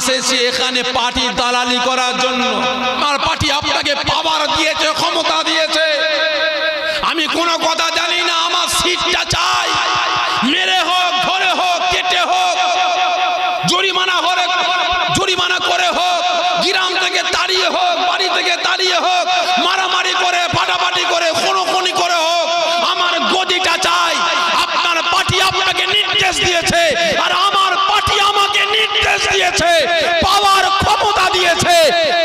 এসেছি এখানে পার্টি দালালি করার জন্য। আমার পার্টি আপনাকে পাওয়ার দিয়েছে, ক্ষমতা দিয়েছে। আমি কোনো কথা জানি না, আমার সিটটা চাই। মেরে হোক, ধরে হোক, কেটে হোক, জরিমানা করে হোক, গ্রাম থেকে তাড়িয়ে হোক, বাড়ি থেকে তাড়িয়ে হোক, মারামারি করে, ফাটাফাটি করে, খুনোখুনি করে হোক, আমার গদিটা চাই। আপনার পার্টি আপনাকে নির্দেশ দিয়েছে, আর আমার পার্টি আমাকে নির্দেশ দিয়েছে, পাওয়ার ক্ষমতা দিয়েছে।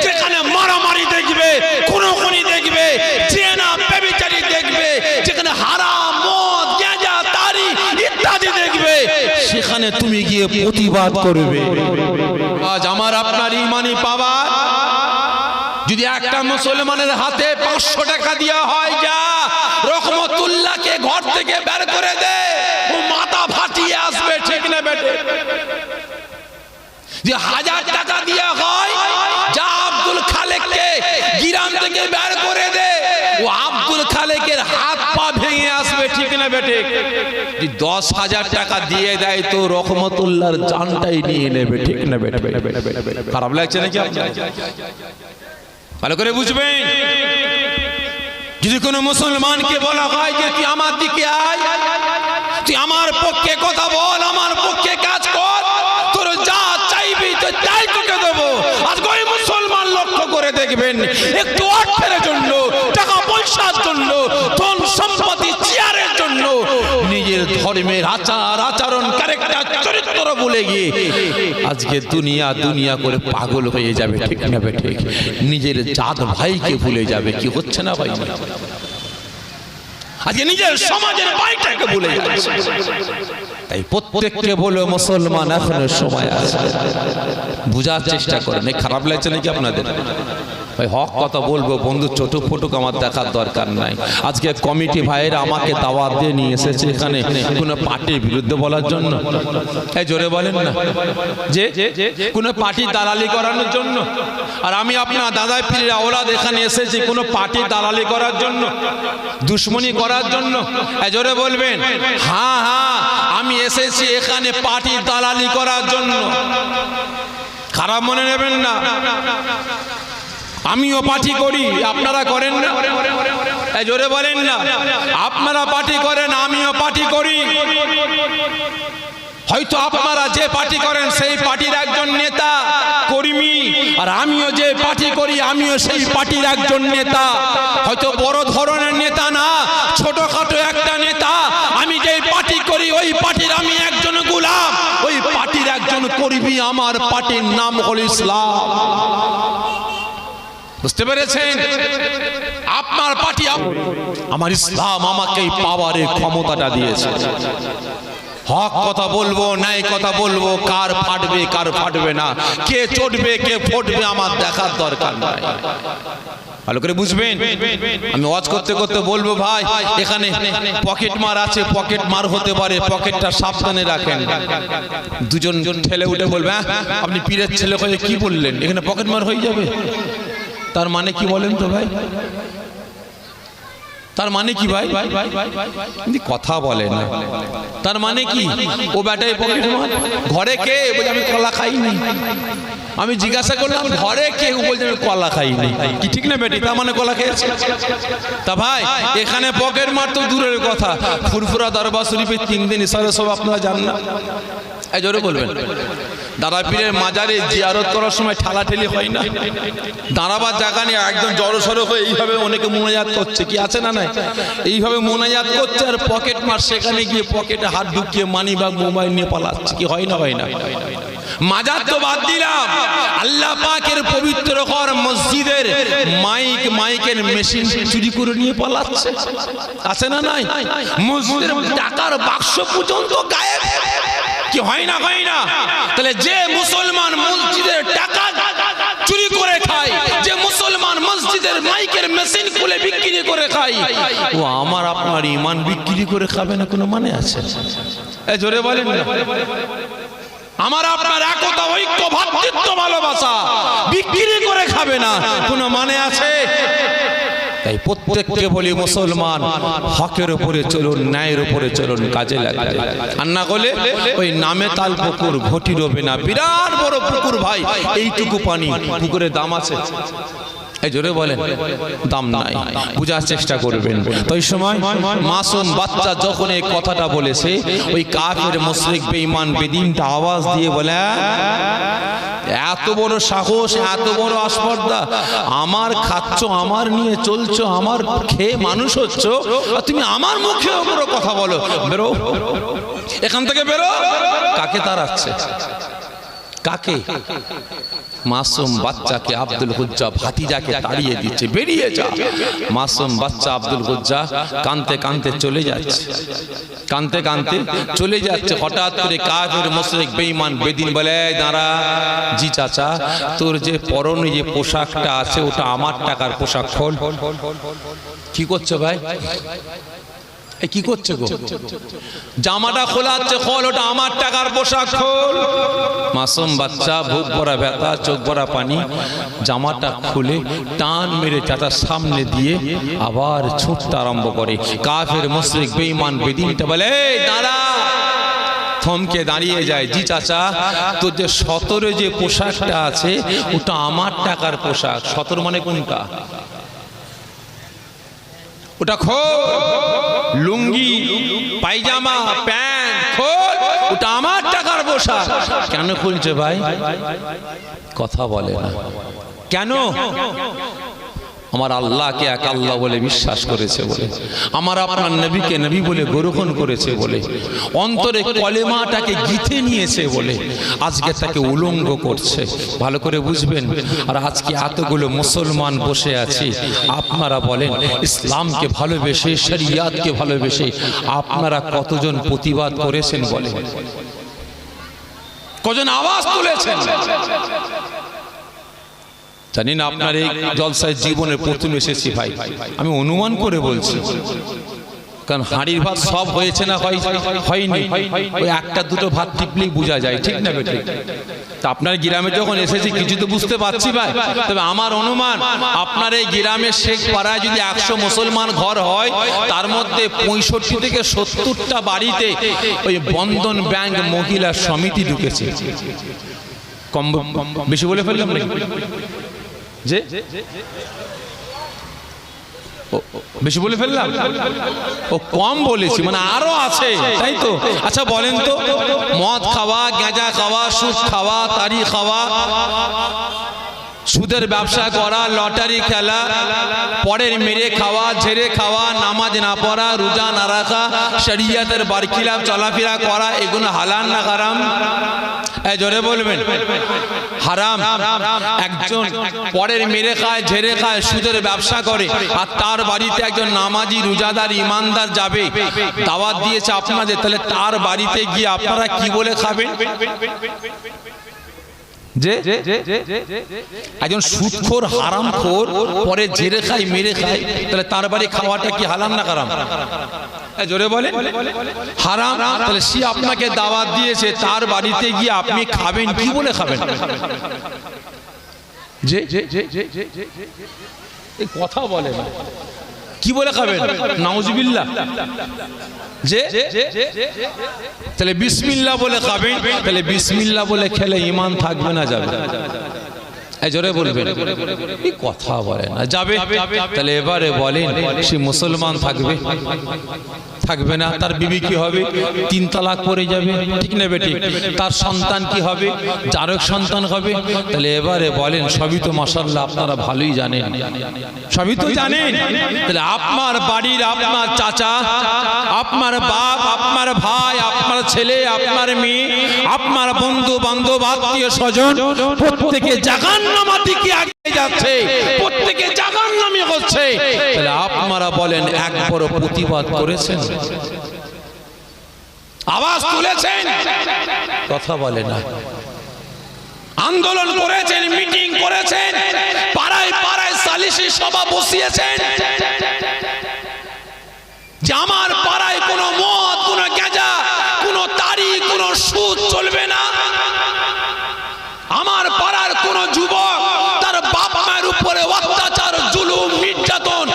যেখানে মারামারি দেখবে, খুনোখুনি দেখবে, জেনা ব্যভিচারী দেখবে, যেখানে হারাম, মদ, গাঁজা, তারি ইত্যাদি দেখবে, সেখানে তুমি গিয়ে প্রতিবাদ করবে। আজ আমার আপনার ইমানি পাওয়ার যদি একটা মুসলমানের হাতে 500 টাকা দেওয়া হয়, যা রহমতুল্লাহকে ঘর থেকে বের করে দে, ও মাথা ফাটিয়ে আসবে, ঠিক না বেটে? যে 1000 টাকা দেওয়া হয়, যা আব্দুল খালেককে গ্রাম থেকে বের করে দে, ও আব্দুল খালেকের হাত পা ভেঙে আসবে, ঠিক না বেটে? যদি 10,000 টাকা দিয়ে দেয় তো রহমতুল্লাহর জানটাই নিয়ে নেবে, ঠিক না বেটে? খারাপ লাগছে নাকি আপনার? ভালো করে বুঝবেন, যদি কোনো মুসলমানকে বলা হয় যে তুই আমার দিকে আয়, তুই আমার পক্ষে কথা বল, আমার পক্ষে কাজ কর, তোর যা চাইবি তো তাই তোকে দেবো। আজকে ওই মুসলমান লক্ষ্য করে দেখবেন, একটু অর্থের জন্য, টাকা পয়সার জন্য, ধন সম্পত্তি, চেয়ারের জন্য নিজের ধর্মের আচার আচরণ, ক্যারেক্টার, চরিত্র ভুলে গিয়ে আজকে দুনিয়া করে পাগল হয়ে যাবে, ঠিক না বেঠে? নিজের জাত ভাইকে ভুলে যাবে। কি হচ্ছে না ভাই? আজকে নিজের সমাজের ভাইটাকে ভুলে যাচ্ছে। তাই প্রত্যেককে বলে মুসলমান এখনো সময় আছে, বুঝার চেষ্টা করেন। খারাপ লাগছে নাকি আপনাদের? ভাই হক কথা বলবো বন্ধু, ছোট ফটুক আমার দেখার দরকার নাই। আজকে কমিটি ভাইয়েরা আমাকে দাওয়াত দিয়ে নিয়ে এসেছে এখানে কোনো পার্টির বিরুদ্ধে বলার জন্য। এই জোরে বলেন না, যে কোনো পার্টি দালালি করানোর জন্য। আর আমি আপনার দাদা পীরের আওলাদ এখানে এসেছি কোনো পার্টি দালালি করার জন্য, দুশ্মনী করার জন্য। এই জোরে বলবেন, হ্যাঁ হ্যাঁ, আমি এসেছি এখানে পার্টি দালালি করার জন্য। খারাপ মনে নেবেন না, আমিও পার্টি করি, আপনারা করেন না? জোরে বলেন না, আপনারা পার্টি করেন, আমিও পার্টি করি। হয়তো আপনারা যে পার্টি করেন সেই পার্টির একজন নেতা কর্মী, আর আমিও যে পার্টি করি আমিও সেই পার্টির একজন নেতা। হয়তো বড় ধরনের নেতা না, ছোটখাটো একটা নেতা। আমি যে পার্টি করি ওই পার্টির আমি একজন গোলাম, ওই পার্টির একজন কর্মী। আমার পার্টির নাম হল ইসলাম। বুঝতে পেরেছেন? আপনার পার্টি, আমার ইসলাম আমাকে পাওয়ারের ক্ষমতাটা দিয়েছে। হক কথা বলবো, ন্যায় কথা বলবো, কার ফাটবে কার ফাটবে না, কে চটবে কে ফটবে আমার দেখার দরকার নাই। ভালো করে বুঝবেন। আমি ওয়াজ করতে করতে বলবো, ভাই এখানে পকেট মার আছে, পকেট মার হতে পারে, পকেটটা সাবধানে রাখেন। দুজন ঠেলে উঠে বলবে, আপনি পীরের ছেলে হয়ে কি বললেন, এখানে পকেট মার হয়ে যাবে? তার মানে কি বলেন তো ভাই? তার মানে কি ভাই? কথা বলে না। তার মানে কি? ও বেটাই পকেট মার। ঘরে কে? বলে আমি কলা খাইনি। আমি জিজ্ঞাসা করলাম ঘরে কে? বলছে আমি কলা খাইনি। কি ঠিক না বেটি? তার মানে কলা খেয়েছে। তা ভাই এখানে পকেট মার তো দূরের কথা, ফুরফুরা দরবার শরীফে 3 দিন ইশারা সব আপনারা জান না? এই জোরে বলবেন। দাদা পীরের মাজারে জিয়ারত করার সময় ঠেলাঠেলি হয় না? দাঁড়াবার জায়গা নিয়ে একদম জড়সড় হয়ে এইভাবে অনেকে মুনাজাত করছে, কি আছে না নাই? এইভাবে মুনাজাত করছে আর পকেট মার সেখানে গিয়ে পকেটে হাত ঢুকিয়ে মানি বা মোবাইল নিয়ে পালাচ্ছে। কি হয় না? হয় না? মাজার তো বাদ দিলাম, আল্লাহ পাকের পবিত্র ঘর মসজিদের মাইকের মেশিন চুরি করে নিয়ে পালাচ্ছে। আছে না নাই? মসজিদের টাকার বাক্স পর্যন্ত গায়েব। কি হয় না? হয় না? তাহলে যে মুসলমান মসজিদের টাকা চুরি করে খায়, যে মুসলমান মসজিদের মাইকের মেশিন খুলে বিক্রি করে খায়, ও আমার আপনার ঈমান বিক্রি করে খাবে না? কোনো মানে আছে? এই জোরে বলেন না। আমার আপনার একতা, ঐক্য, ভ্রাতৃত্ব, ভালোবাসা বিক্রি করে খাবে না, কোনো মানে আছে? তাই প্রত্যেককে বলি মুসলমান হকের উপরে চলুন, ন্যায়ের উপরে চলুন, কাজে লাগবে। আর না হলে ওই নামে তাল পুকুর ঘটি রবে না, বিরাট বড় পুকুর ভাই, এইটুকু পানি, পুকুরের দাম আছে? এই জোরে বলেন, দাম নাই। বুঝার চেষ্টা করবেন। তো ওই সময় মাসুম বাচ্চা যখন এই কথাটা বলেছে, ওই কাফের মুশরিক বেঈমান বেদিনটা আওয়াজ দিয়ে বলে, এত বড় সাহস, এত বড় আসপর্দা, আমার খাচ্ছ, আমার নিয়ে চলছো, আমার খেয়ে মানুষ হচ্ছ, আর তুমি আমার মুখে বড় কথা বলো, বেরো এখান থেকে, বেরো। কাকে তাড়াচ্ছে? কাকে? মাসুম বাচ্চাকে আব্দুল হুজ্জা ভাতিজাকে তাড়িয়ে দিচ্ছে, বেরিয়ে যা। মাসুম বাচ্চা আব্দুল হুজ্জা কাঁদতে কাঁদতে চলে যাচ্ছে, কাঁদতে কাঁদতে চলে যাচ্ছে। হঠাৎ করে কাফের মুশরিক বেঈমান বেদিন বলে, দাঁড়া। জি চাচা, তোর যে পরনে যে পোশাকটা আছে ওটা আমার টাকার পোশাক, খোল। কি করছো ভাই? কি করছে গো? জামাটা খোলাচ্ছে, খোল, ওটা আমার টাকার পোশাক, খোল। মাসুম বাচ্চা বুক ভরা ব্যথা, চোখ ভরা পানি, জামাটা খুলে টান মেরে চাচার সামনে দিয়ে আবার ছুটতে আরম্ভ করে। কাফের মুশরিক বেঈমান বেদিনটা বলে, দাঁড়া। থমকে দাঁড়িয়ে যায়। জি চাচা, তোর যে 17 যে পোশাকটা আছে ওটা আমার টাকার পোশাক। 17 মানে কোনটা? ওটা খোল। লুঙ্গি, পায়জামা, প্যান্ট খোল, ওটা আমার টাকার পোশাক। কেন খুলছে ভাই? কথা বলে না কেন? আমার আল্লাহকে এক আল্লাহ বলে বিশ্বাস করেছে বলে, আমার আপনার নবীকে নবী বলে গ্রহণ করেছে বলে, অন্তরে কলেমাটাকে গিথে নিয়েছে বলে আজকে তাকে উলঙ্গ করছে। ভালো করে বুঝবেন। আর আজকে এতগুলো মুসলমান বসে আছে, আপনারা বলেন ইসলামকে ভালোবেসে, শরিয়াতকে ভালোবেসে আপনারা কতজন প্রতিবাদ করেছেন বলে? কজন আওয়াজ তুলেছেন? জানি না আপনার এই জলসায় জীবনের প্রথম এসেছি ভাই, আমি অনুমান করে বলছি, কারণ হাঁড়ির ভাত সব হয়েছে না হয়নি, ওই একটা দুটো ভাত টিপলেই বোঝা যায়, ঠিক না বেঠিক? তা আপনার গ্রামে যখন এসেছি কিছু তো বুঝতে পারছি ভাই। তবে আমার অনুমান আপনার এই গ্রামের শেখ পাড়ায় যদি 100 মুসলমান ঘর হয়, তার মধ্যে 65 থেকে 70টা বাড়িতে ওই বন্ধন ব্যাংক মহিলা সমিতি ঢুকেছে। কম বেশি বলে ফেললাম নাকি? যে বেশি বলে ফেললাম? ও কম বলেছি, মানে আরো আছে, তাই তো? আচ্ছা বলেন তো, মদ খাওয়া, গাঁজা খাওয়া, সুদ খাওয়া, তারি খাওয়া, সুদের ব্যবসা করা, লটারি খেলা, পরের মেরে খাওয়া, ঝেড়ে খাওয়া, নামাজ না পড়া, রোজা না রাখা, শরিয়তের বারখিলাফ চলাফেরা করা, এগুলো হালাল না হারাম? এই জোরে বলবেন। হারাম। একজন পরের মেরে খায়, ঝেড়ে খায়, সুদের ব্যবসা করে, আর তার বাড়িতে একজন নামাজি, রোজাদার, ইমানদার যাবে, দাওয়াত দিয়েছে আপনাদের, তাহলে তার বাড়িতে গিয়ে আপনারা কি বলে খাবেন? যে একজন সুদখোর, হারামখোর, পরে ঝেড়ে খায়, মেরে খায়, তাহলে তার বাড়ি খাওয়াটা কি হালাল না হারাম? জোরে বলে। হারাম। তাহলে সে আপনাকে দাওয়াত দিয়েছে, তার বাড়িতে গিয়ে আপনি খাবেন, কি বলে খাবেন? যে এই কথা বলে না, কি বলে খাবেন? নাউজুবিল্লাহ। যে তাহলে বিসমিল্লাহ বলে খাবেন। তাহলে বিসমিল্লাহ বলে খেলে ঈমান থাকবে না যাবে? এই জোরে বলবেন। এই কথা বলে না, যাবে। তাহলে এবারে বলেন, সে মুসলমান থাকবে? থাকবে না। তার বিবি কি হবে? 3 তালাক পড়ে যাবে, ঠিক না বেটি? তার সন্তান কি হবে? জারক সন্তান হবে। তাহলে এবারে বলেন, সবই তো মাশাআল্লাহ আপনারা ভালোই জানেন, সবই তো জানেন। তাহলে আপনার বাড়ির আপনার চাচা, আপনার বাপ, আপনার ভাই, আপনার ছেলে, আপনার মেয়ে, আপনার বন্ধু বান্ধব, আত্মীয় স্বজন, প্রত্যেকে জাহান্নামের দিকে এগিয়ে যাচ্ছে, প্রত্যেকে জাহান্নামী হচ্ছে। তাহলে আপনারা বলেন, একবার প্রতিবাদ করেছেন? আওয়াজ তুলেছেন? কথা বলে না। আন্দোলন করেছেন, মিটিং করেছেন, পাড়ায় পাড়ায় সালিশি সভা বসিয়েছেন যে আমার পাড়ায় কোনো মদ, কোনো গাঁজা, কোনো তারি, কোনো সুদ চলবে না। আমার পাড়ার কোনো যুবক তার বাপ মায়ের উপরে অত্যাচার, জুলুম, নির্যাতন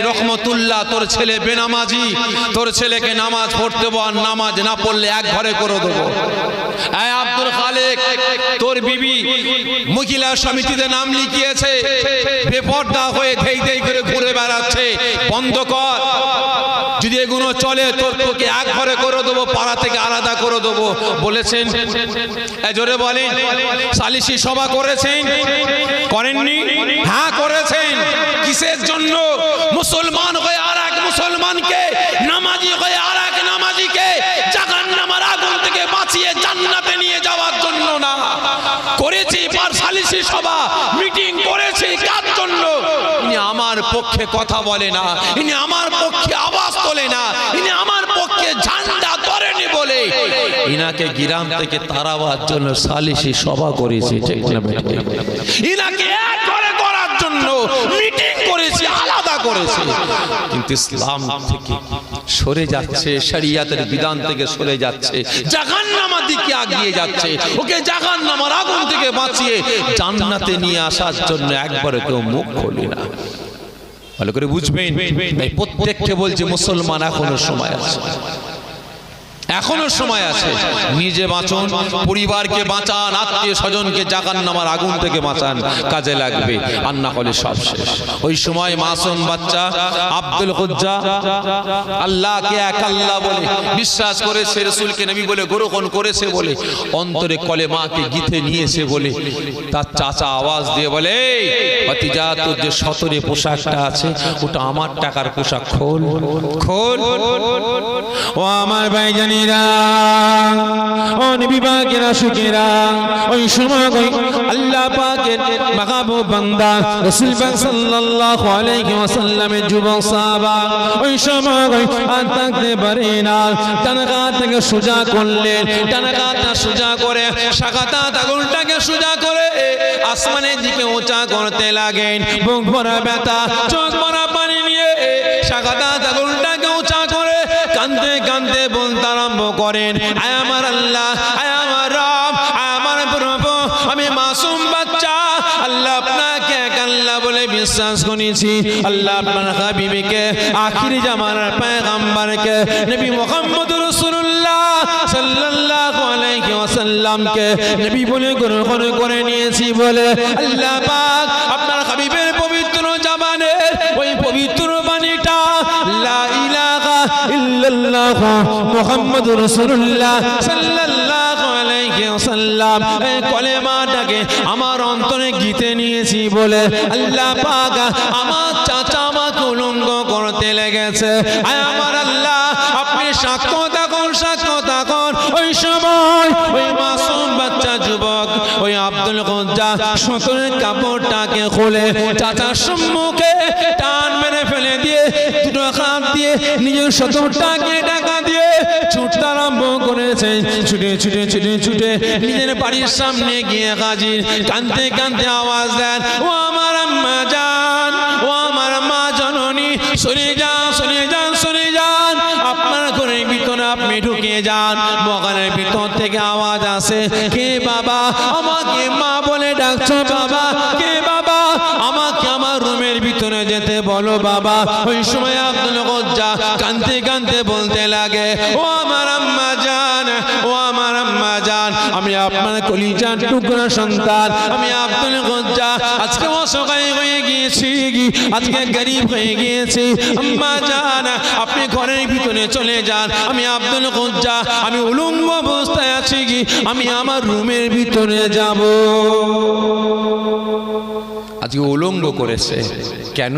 রহমতুল্লাহ, তোর ছেলে বেনামাজি, তোর ছেলেকে নামাজ পড়তে বল, নামাজ না পড়লে এক ঘরে করে দেবো। এই আব্দুল খালেক, তোর বিবি মহিলা সমিতিতে নাম লিখিয়েছে, বেপর্দা হয়ে ধেই ধেই করে ঘুরে বেড়াচ্ছে, বন্ধ কর। যদি এগুলো চলে তোকে এক ঘরে করে দেবো, পাড়া থেকে আলাদা করে দেবো বলেছেন। জোরে বলেন, সালিশি সভা করেছেন? করেননি? হ্যাঁ করেছেন। কিসের জন্য? মুসলমান হয়ে আর এক মুসলমানকে, নামাজি হয়ে আর এক নামাজিকে জাহান্নামের আগুন থেকে বাঁচিয়ে জান্নাতে নিয়ে যাওয়ার জন্য না। করেছি সালিশি সভা, মিটিং করেছি কার জন্য? ইনি আমার পক্ষে কথা বলে না, ইনি আমার পক্ষে আওয়াজ তোলে না, ইনি আমার পক্ষে ঝান্ডা ধরেনি বলে ইনাকে গ্রাম থেকে তাড়াবার জন্য সালিশি সভা করেছি, ঠিক না? ইনাকে এক করে করার জন্য মিটিং করেছি, আলাদা করেছি। কিন্তু ইসলাম থেকে সরে যাচ্ছে, শরিয়াতের বিধান থেকে সরে যাচ্ছে, জাহান্নামের দিকে এগিয়ে যাচ্ছে। ওকে জাহান্নামের আগুন থেকে বাঁচিয়ে জান্নাতে নিয়ে আসার জন্য একবারে কেউ মুখ খোলে না। ভালো করে বুঝবেন, প্রত্যেককে বলছে মুসলমান এখনো সময় আছে, এখনো সময় আছে। নিজে বাঁচুন, পরিবারকে বাঁচান, আত্মীয় স্বজনকে জাহান্নামের আগুন থেকে বাঁচান, কাজে লাগবে। আর না হলে সব শেষ। ওই সময় মাসুম বাচ্চা আব্দুল কুজ্জা আল্লাহকে এক আল্লাহ বলে বিশ্বাস করেছে, রাসূলকে নবী বলে গ্রহণ করেছে বলে, অন্তরে কলেমাকে গিথে নিয়েছে বলে, তার চাচা আওয়াজ দিয়ে বলে, ভাতিজা তোর যে সতরে পোশাকটা আছে ওটা আমার টাকার পোশাক, খোল খোল। ও আমার ভাইজান, ওই সময় আল্লাহ পাকের মাহবুব বান্দা রাসূল পাক সাল্লাল্লাহু আলাইহি ওয়াসাল্লামের যুবক সাহাবা ওই সময় আর থাকতে পারে না, টানকা থেকে সোজা করলেন, টানকাটা সোজা করে শাখাটা আঙুলটাকে সোজা করে আসমানের দিকে উঁচা করতে লাগেন। বুক ভরা ব্যথা, চোখ ভরা পানি নিয়ে শাখাটা আঙুলটাকে উঁচা করে কাঁদতে কাঁদতে বলতে আরম্ভ করেন, আয় আমার আল্লাহ, আয় আমার রব, আয় আমার প্রভু, আমি মাসুম বাচ্চা, আল্লাহ আপনাকে এক আল্লাহ বলে বিশ্বাস করেছি। আল্লাহ আপনার হাবিবকে, আখির জামানার পয়গম্বরকে, নবী মুহাম্মদ রাসূলুল্লাহ সাল্লাল্লাহু আলাইহি ওয়াসাল্লামকে নবী বলে গ্রহণ করে নিয়েছি বলে আল্লাহ পাক আপনার হাবিবের পবিত্র জবানে ওই পবিত্র বাণীটা লা ইলাহা ইল্লাল্লাহ মুহাম্মাদুর রাসূলুল্লাহ সাল্লাল্লাহু আলাইহি ওয়াসাল্লাম এই কলেমাটাকে আমার অন্তরে গিতে নিয়েছি বলে আল্লাহ পাক আমার চাচা আমাকে উলঙ্গ করতে লেগেছে। আয় আমার আল্লাহ, আপনি সাক্ষ্য থাকুন, সাক্ষ্য থাকুন। ওই সময় ওই মাসুম বাচ্চা যুবক ওই আব্দুল কুজ্জা সতরের কাপড়টাকে খুলে চাচার সম্মুখে টান মেরে ফেলে দিয়ে দুটো হাত দিয়ে নিজের সতরটাকে ঢাকা দিয়ে ছুটতে আরম্ভ করেছে। ছুটে ছুটে ছুটে ছুটে নিজের বাড়ির সামনে গিয়ে হাজির, কাঁদতে কাঁদতে আওয়াজ দেন, ও আমার আম্মা জান, ও আমার মা জননী, সরে যান, সরে যান, সরে যান, আপনার ঘরের ভিতরে আপনি ঢুকে যান। বগানের ভিতর থেকে আওয়াজ আসে, কে বাবা? আমাকে মা বলে ডাকছো বাবা? কে বাবা? আমাকে আমার রুমের ভিতরে যেতে বলো বাবা। ওই সময় আব্দুল কুজ্জা কাঁদতে কাঁদতে বলতে লাগে, ও আমার আম্মা জান, ও আমার আম্মা জান, আমি আপনার কলিজার টুকরা সন্তান, আমি আব্দুল কুজ্জা আজকে অসহায় হয়ে গিয়েছি, আজকে গরিব হয়ে গিয়েছি। আম্মা জান, আপনি ঘরের ভিতরে চলে যান, আমি আব্দুল কুজ্জা, আমি উলঙ্গ অবস্থায় আছি, আমি আমার রুমের ভিতরে যাব। আজকে উলঙ্গ করেছে কেন?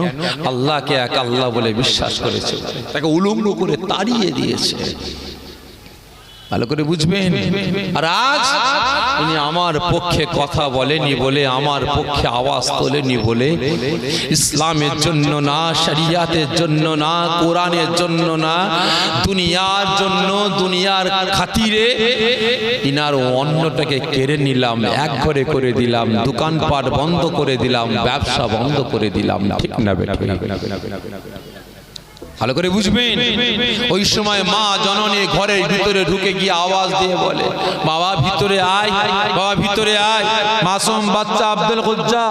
আল্লাহকে এক আল্লাহ বলে বিশ্বাস করেছে, তাকে উলঙ্গ করে তাড়িয়ে দিয়েছে। ভালো করে বুঝবেন। আর আজ উনি আমার পক্ষে কথা বলেনি বলে, আমার পক্ষে আওয়াজ তোলেনি বলে, ইসলামের জন্য না, শরিয়াতের জন্য না, কোরআনের জন্য না, দুনিয়ার জন্য, দুনিয়ার খাতিরে ইনার অন্যটাকে কেড়ে নিলাম, এক ঘরে করে দিলাম, দোকানপাট বন্ধ করে দিলাম, ব্যবসা বন্ধ করে দিলাম, ঠিক না বেটা? ভালো করে বুঝবেন। ওই সময় মা জননী ঘরের ভিতরে ঢুকে গিয়ে আওয়াজ দিয়ে বলে, বাবা ভিতরে আয়, বাবা ভিতরে আয়। মাসুম বাচ্চা আব্দুল কুজ্জা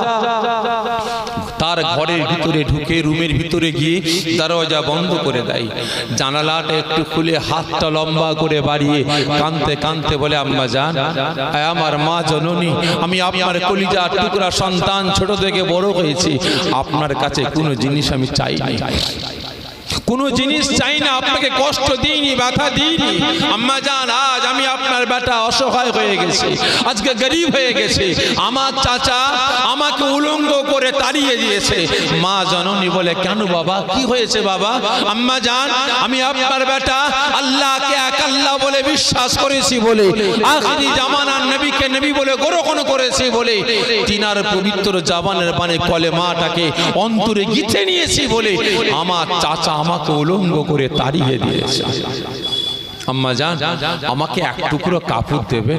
তার ঘরের ভিতরে ঢুকে রুমের ভিতরে গিয়ে দরজা বন্ধ করে দেয়, জানালাটা একটু খুলে হাতটা লম্বা করে বাড়িয়ে কাঁদতে কাঁদতে বলে, আম্মা জান, আমার মা জননী, আমি আপনার কলিজার টুকরা সন্তান, ছোট থেকে বড় হয়েছি, আপনার কাছে কোনো জিনিস আমি চাই না, কোনো জিনিস চাই না, আপনাকে কষ্ট দিইনি, ব্যথা দিইনি। আম্মা জান, আজ আমি আপনার বেটা অসহায় হয়ে গেছে, আজকে গরিব হয়ে গেছে, আমার চাচা আমাকে উলঙ্গ করে তাড়িয়ে দিয়েছে। মা জননী বলে, কেন বাবা, কি হয়েছে বাবা? আম্মা জান, আমি আপনার বেটা আল্লাহকে এক আল্লাহ বলে বিশ্বাস করেছি বলে, আখিরি জামানার নবীকে নবী বলে গ্রহণ করেছি বলে, তিনার পবিত্র জবানের বাণী কলেমাটাকে অন্তরে গিথে নিয়েছি বলে আমার চাচা আমাকে উলঙ্গ করে তাড়িয়ে দিয়েছে। আম্মা জান, আমাকে এক টুকরো কাপড় দেবেন,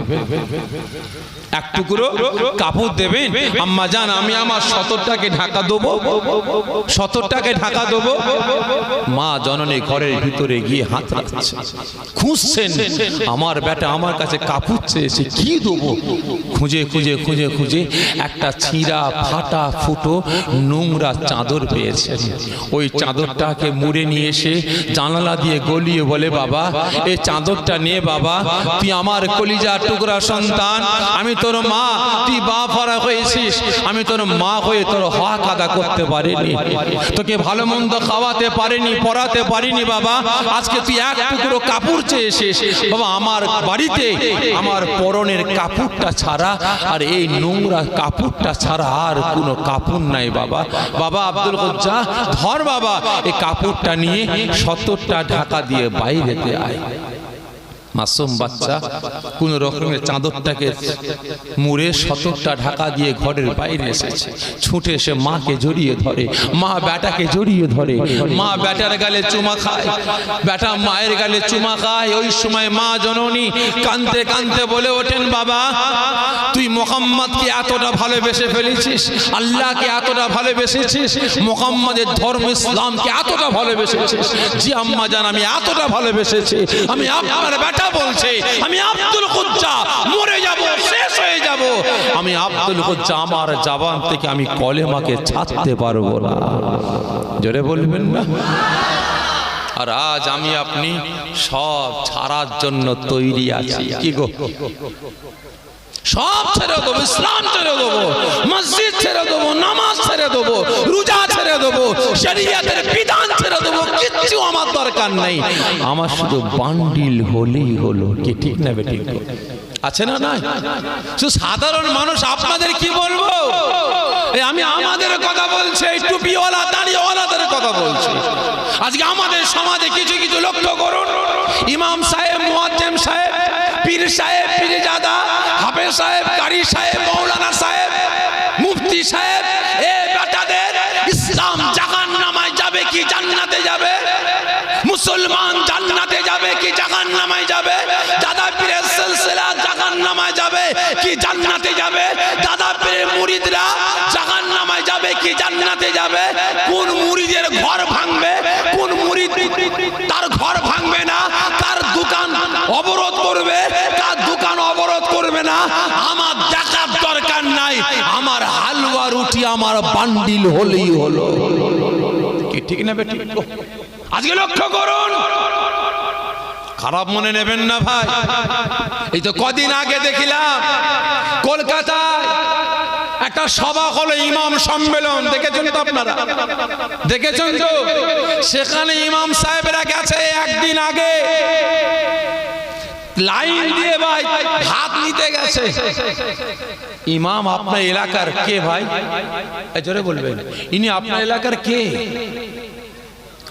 এক টুকরো কাপড় দেবেন? আম্মা জান, আমি আমার সতরটাকে ঢাকা দেবো, সতরটাকে ঢাকা দেবো। মা জননী ঘরের ভিতরে গিয়ে হাত রাখছে, খুঁজছেন, আমার বেটা আমার কাছে কাপড় চেয়েছে, কি দেবো? খুঁজে খুঁজে খুঁজে খুঁজে একটা ছিঁড়া ফাটা ফুটো নোংরা চাদর পেয়েছে, ওই চাদরটাকে মুড়ে নিয়ে এসে জানালা দিয়ে গলিয়ে বলে, বাবা এই চাদরটা নিয়ে, বাবা তুই আমার কলিজার টুকরা সন্তান, আমি তোর মা, তুই বাপ হারা হয়েছিস, আমি তোর মা হয়ে তোর হক আদা করতে পারিনি, তোকে ভালো মন্দ খাওয়াতে পারিনি, পড়াতে পারিনি বাবা, আজকে তুই এক টুকরো কাপড় চেয়েছিস বাবা, আমার বাড়িতে আমার পরনের কাপড়টা ছাড়া আর এই নোংরা কাপড়টা ছাড়া আর কোনো কাপড় নাই বাবা। বাবা আব্দুল গজ্জা, ধর বাবা এই কাপড়টা নিয়ে সতরটা ঢাকা দিয়ে বাইরেতে আয়। মাসুম বাচ্চা কোন রকমের চাদরটাকে মুড়ে সতরটা ঢাকা দিয়ে ঘরের বাইরে এসেছে, ছুটে এসে মাকে জড়িয়ে ধরে, মা বেটাকে জড়িয়ে ধরে, মা বেটার গালে চুমা খায়, বেটা মায়ের গালে চুমা খায়। ওই সময় মা জননী কাঁদতে কাঁদতে বলে ওঠেন, বাবা তুই মুহাম্মদকে এতটা ভালোবেসে ফেলেছিস, আল্লাহকে এতটা ভালোবেসেছিস, মুহাম্মদের ধর্ম ইসলামকে এতটা ভালোবেসেছিস। জি আম্মা জান, আমি এতটা ভালোবেসেছি, আমি আপনার বেটা বলছে আমি আব্দুল গজ্জা মরে যাব, শেষ হয়ে যাব, আমি আব্দুল গজ্জা আমার জবান থেকে আমি কলেমাকে ছাড়তে পারবো না। জোরে বলবেন না? আর আজ আমি আপনি সব ছাড়ার জন্য তৈরি আছি। কি গো, সব ছেড়ে দেবো, ইসলাম ছেড়ে দেবো, মসজিদ ছেড়ে দেবো, নামাজ ছেড়ে দেবো, রোজা ছেড়ে দেবো, শরীয়তের বিধান ছেড়ে দেবো, কিচ্ছু আমার দরকার নাই, আমার শুধু বান্ডিল হলেই হলো। কি ঠিক না বেঠিক আছে না? নাই শুধু সাধারণ মানুষ আপনাদের কি বলবো, আমি আমাদের কথা বলছি, এই টুপিওয়ালা দাড়িওয়ালাদের কথা বলছি। আজকে আমাদের সমাজে কিছু কিছু লক্ষ্য করুন, ইমাম সাহেব, মুয়াজ্জিম সাহেব, পীর সাহেব, পীরজাদা, হাফেজ সাহেব, কারি সাহেব, মৌলানা সাহেব, মুফতি সাহেব, এ বেটাদের ইসলাম জাহান্নামে যাবে কি জান্নাতে যাবে? মুসলমান জান্নাতে যাবে কি জাহান্নামে যাবে? দাদা পীরের সিলসিলা জাহান্নামে যাবে কি জান্নাতে যাবে? দাদা পীরের মুরিদরা জাহান্নামে যাবে কি জান্নাতে যাবে? কোন মুরিদের ঘর ভাঙবে, কোন মুরিদ তার ঘর ভাঙবে না, তার দোকান অবরোধ করবে, তার দোকান অবরোধ করবে না, আমার দেখার দরকার নাই, আমার হালুয়া রুটি আমার বান্ডিল হলেই হলো। কি ঠিক না বেঠিক? আজকে লক্ষ্য করুন, খারাপ মনে নেবেন না ভাই, এই তো কদিন আগে দেখিলাম কলকাতায় একটা সভা হলো, ইমাম সম্মেলন, দেখেছেন তো আপনারা? দেখেছেন তো? সেখানে ইমাম সাহেবরা গেছে একদিন আগে, লাইন দিয়ে ভাই হাত নিতে গেছে। ইমাম আপনার এলাকার কে ভাই? জোরে বলবেন, ইনি আপনার এলাকার কে?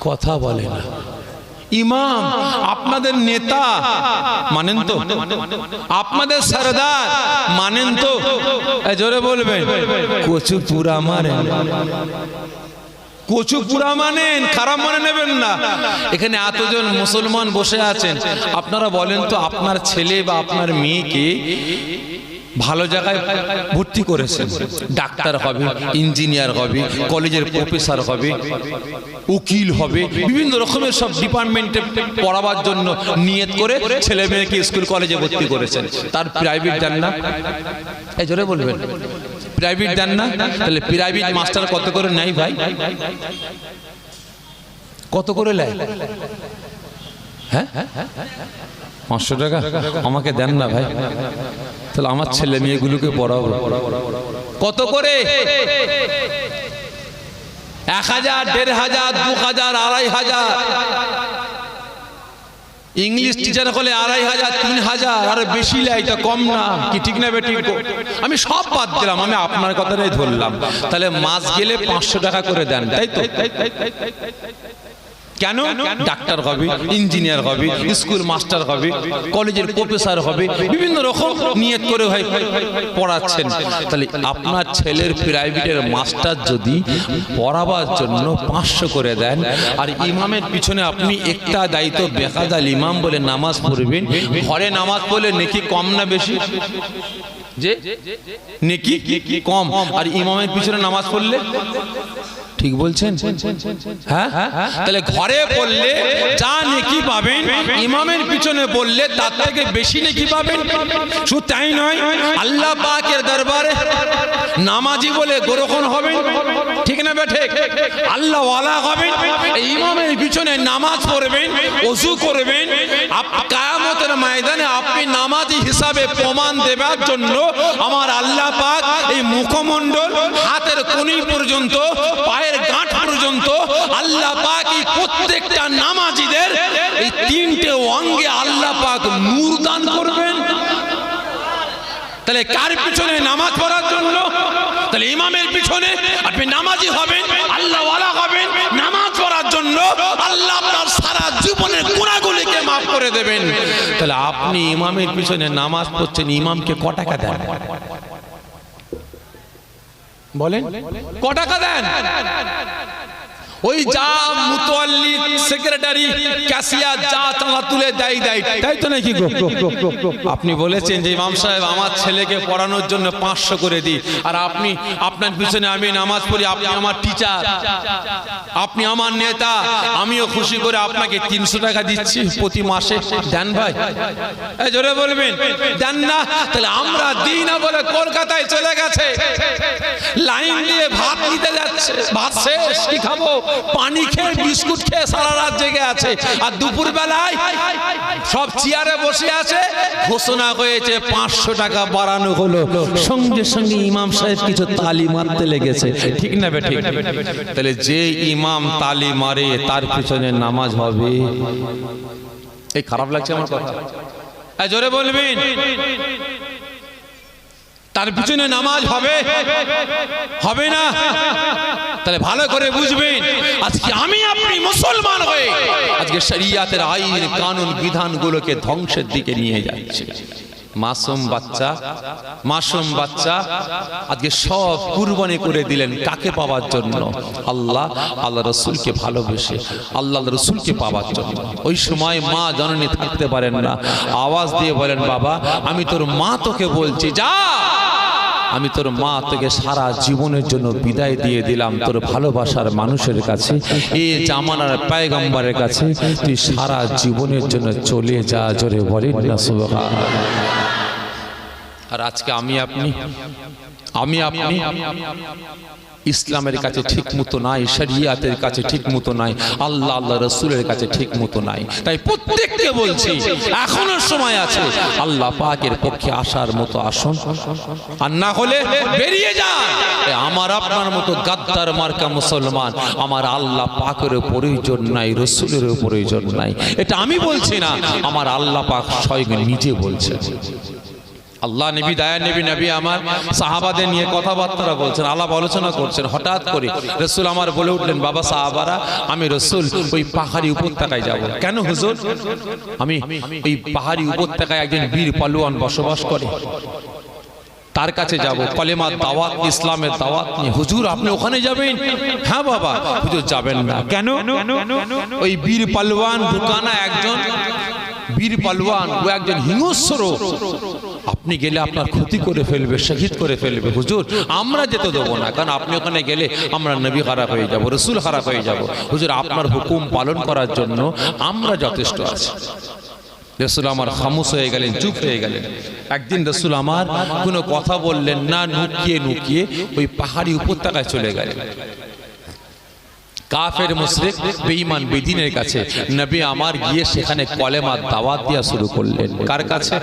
কথা বলে না। ইমাম আপনাদের নেতা মানেন তো? আপনাদের সরদার মানেন তো? জোরে বলবেন। কচু পুরা মারেন, কচু পুরা মানেন, খারাপ মানে নেবেন না। এখানে এতজন মুসলমান বসে আছেন, আপনারা বলেন তো আপনার ছেলে বা আপনার মেয়েকে ভালো জায়গায় ভর্তি করেছেন, ডাক্তার হবে, ইঞ্জিনিয়ার হবে, কলেজের প্রফেসর হবে, উকিল হবে, বিভিন্ন রকমের সব ডিপার্টমেন্টে পড়াবার জন্য নিয়ত করে ছেলে মেয়েকে স্কুল কলেজে ভর্তি করেছেন। তার প্রাইভেট দেন না? এই জোরে বলবেন, প্রাইভেট দেন না? তাহলে প্রাইভেট মাস্টার কত করে নেয় ভাই? কত করে নেয়? হ্যাঁ, 500 টাকা। আমাকে দেন না ভাই, তাহলে আমার ছেলে মেয়েগুলোকে পড়াবো। কত করে? 1000, 1500, 2000, 2500। ইংলিশ টিচার হলে 2500, 3000, আর বেশি লাই, তো কম না কি? ঠিক না বেটি? আমি সব বাদ দিলাম, আমি আপনার কথাটাই ধরলাম। তাহলে মাস গেলে 500 টাকা করে দেন, তাই তো? কেন? ডাক্তার হবে, ইঞ্জিনিয়ার হবে, স্কুল মাস্টার হবে, কলেজের প্রফেসর হবে, বিভিন্ন রকম নিয়ত করে ভাই পড়াচ্ছেন। তাহলে আপনার ছেলের প্রাইভেটের মাস্টার যদি পড়াবার জন্য 500 করে দেন, আর ইমামের পিছনে আপনি একটা দায়িত্ব বেকাদাল ইমাম বলে নামাজ পড়বেন, ঘরে নামাজ পড়লে নেকি কম না বেশি? যে নেকি কম, আর ইমামের পিছনে নামাজ পড়লে ঠিক বলছেন? হ্যাঁ, তাহলে ঘরে পড়লে যা নেকি পাবেন, ইমামের পিছনে বললে তার থেকে বেশি নেকি পাবেন। শুধু তাই নয়, আল্লাহ পাকের দরবারে নামাজি বলে গ্রহণ হবেন, ঠিক না বেঠে? আল্লাহ ওয়ালা হবেন, ইমামের পিছনে নামাজ পড়বেন, ওযু করবেন। কিয়ামতের ময়দানে আপনি নামাজি হিসাবে প্রমাণ দেবার জন্য আমার আল্লাহ পাক এই মুখমণ্ডল, হাতের কনুই পর্যন্ত, পায়ের গাঁট পর্যন্ত আল্লাহ পাক এই প্রত্যেকটা নামাজিদের এই 3টে অঙ্গে আল্লাহ পাক নূর দান করবেন। তাহলে কার পিছনে নামাজ পড়ার জন্য? তাহলে ইমামের পিছনে আপনি নামাজি হবেন, আল্লাহ ওয়ালা হবেন, নামাজ পড়ার জন্য আল্লাহ আপনার সারা জীবনের গুনাহগুলিকে মাফ করে দেবেন। তাহলে আপনি ইমামের পিছনে নামাজ পড়ছেন, ইমামকে ক টাকা দেন বলেন? ক টাকা দেন? ওই যা মুতাওয়াল্লি, সেক্রেটারি, ক্যাশিয়ার যা টাকা তুলে দেয়, তাই তো নাকি গো? আপনি বলেছেন যে ইমাম সাহেব আমার ছেলেকে পড়ানোর জন্য 500 করে দিই, আর আপনি আপনার পিছনে আমি নামাজ পড়ি, আপনি আমার টিচার, আপনি আমার নেতা, আমিও খুশি করে আপনাকে 300 টাকা দিচ্ছি প্রতি মাসে। দেন ভাই? এই জোরে বলবেন, দেন না? তাহলে আমরা দিই না বলে কলকাতায় চলে গেছে, লাইন দিয়ে ভাত নিতে যাচ্ছে, ভাত শেষ, কি খাবো? পানি খেয়ে বিস্কুট খেয়ে সারা রাত জেগে আছে, আর দুপুর বেলায় সব চেয়ারে বসে আছে, ঘোষণা হয়েছে 500 টাকা বাড়ানো হলো, সঙ্গে সঙ্গে ইমাম সাহেব কিছু তালি মারতে লেগেছে, ঠিক না বেঠিক? তাহলে যে ইমাম তালি মারে তার পিছনে নামাজ হবে। এই খারাপ লাগছে আমার কথা? জোরে বলবেন, তার পিছনে নামাজ হবে হবে না? তাহলে ভালো করে বুঝবেন, আজকে আমি আপনি মুসলমান হয়ে আজকে শরিয়াতের আইন কানুন বিধানগুলোকে ধ্বংসের দিকে নিয়ে যাচ্ছে। মাসুম বাচ্চা আজকে সব কুরবানি করে দিলেন কাকে পাওয়ার জন্য? আল্লাহ রসুলকে ভালোবেসে, আল্লাহ রসুলকে পাওয়ার জন্য। ওই সময় মা জননী থাকতে পারেন না, আওয়াজ দিয়ে বলেন, বাবা আমি তোর মা তোকে বলছি, যা, আমি তোর মা তোকে সারা জীবনের জন্য বিদায় দিয়ে দিলাম তোর ভালোবাসার মানুষের কাছে, এই জামানার পয়গম্বরের কাছে, তুই সারা জীবনের জন্য চলে যা। জোরে বলেন না সুবহানাল্লাহ। আর আজকে আমি আপনি ইসলামের কাছে ঠিক মতো নাই, শরিয়াতের কাছে ঠিক মতো নাই, আল্লাহ রসুলের কাছে ঠিক মতো নাই। তাই প্রত্যেককে বলছি, এখনো সময় আছে, আল্লাহ পাকের পক্ষে আসার মতো আসুন, আর না হলে বেরিয়ে যান। আমার আপনার মতো গাদ্দার মার্কা মুসলমান আমার আল্লাহ পাকের প্রয়োজন নাই, রসুলের প্রয়োজন নাই। এটা আমি বলছি না, আমার আল্লাহ পাক স্বয়ং নিজে বলছেন। আল্লাহ নবী, দয়া নবী আমার সাহাবাদের নিয়ে কথাবার্তা বলছেন, আলাপ আলোচনা করছেন। হঠাৎ করে রসুল আমার বলে উঠলেন, বাবা সাহাবারা, আমি রসুল ওই পাহাড়ি উপত্যকায় যাব। কেন হুজুর? আমি ওই পাহাড়ি উপত্যকায় একজন বীর পালোয়ান বসবাস করে, তার কাছে যাব, কলেমার দাওয়াত, ইসলামের দাওয়াত নিয়ে। হুজুর আপনি ওখানে যাবেন? হ্যাঁ বাবা। হুজুর যাবেন না কেন? ওই বীর পালোয়ান রুকানা একজন বীর পালোয়ান, ও একজন হিংস্র, আপনি গেলে আপনার ক্ষতি করে ফেলবে, শহীদ করে ফেলবে। হুজুর আমরা যেতে দেবো না, কারণ আপনি ওখানে গেলে আমরা নবী খারাপ হয়ে যাব, রসুল খারাপ হয়ে যাব। হুজুর আপনার হুকুম পালন করার জন্য আমরা যথেষ্ট আছি। রসুল আমার খামোশ হয়ে গেলেন, চুপ হয়ে গেলেন। একদিন রসুল আমার কোনো কথা বললেন না, নুকিয়ে নুকিয়ে ওই পাহাড়ি উপত্যকায় চলে গেলেন। কাফের মুশরিক বেঈমান বেদিনের কাছে নবী আমার গিয়ে সেখানে কলেমার দাওয়াত দেওয়া শুরু করলেন। কার কাছে?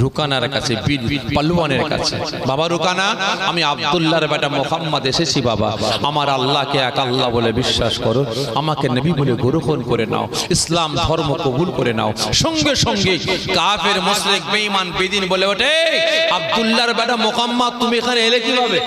রুকানার কাছে, বীর পালোয়ানের কাছে। বাবা রুকানা, আমি আব্দুল্লাহর বেটা মুহাম্মদ এসেছি বাবা, আমার আল্লাহকে এক আল্লাহ বলে বিশ্বাস করো, আমাকে নবী বলে গ্রহণ করে নাও, ইসলাম ধর্ম কবুল করে নাও। সঙ্গে সঙ্গে কাফের মুশরিক বেঈমান বেদিন বলে ওঠে, আব্দুল্লাহর বেটা মুহাম্মদ তুমি এখানে এলে কিভাবে?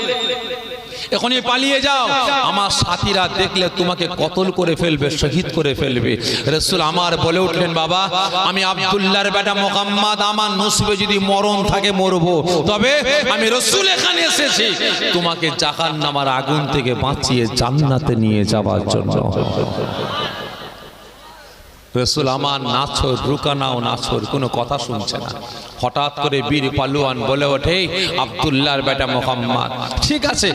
এখনই পালিয়ে যাও, আমার সাথীরা দেখলে তোমাকে কতল করে ফেলবে, শহীদ করে ফেলবে। রাসূল আমার বলে উঠলেন, বাবা আমি আব্দুল্লাহর বেটা মুহাম্মদ, আমার নসিবে যদি মরণ থাকে মরবো, তবে আমি রাসূল এখানে এসেছি তোমাকে জাহান্নামের আগুন থেকে বাঁচিয়ে জান্নাতে নিয়ে যাওয়ার জন্য। রাসূল আমার নাছর, রুকানাও নাছর, কোনো কথা শুনছে না। হঠাৎ করে বীর পালোয়ান বলে ওঠে, আব্দুল্লাহর বেটা মুহাম্মদ, ঠিক আছে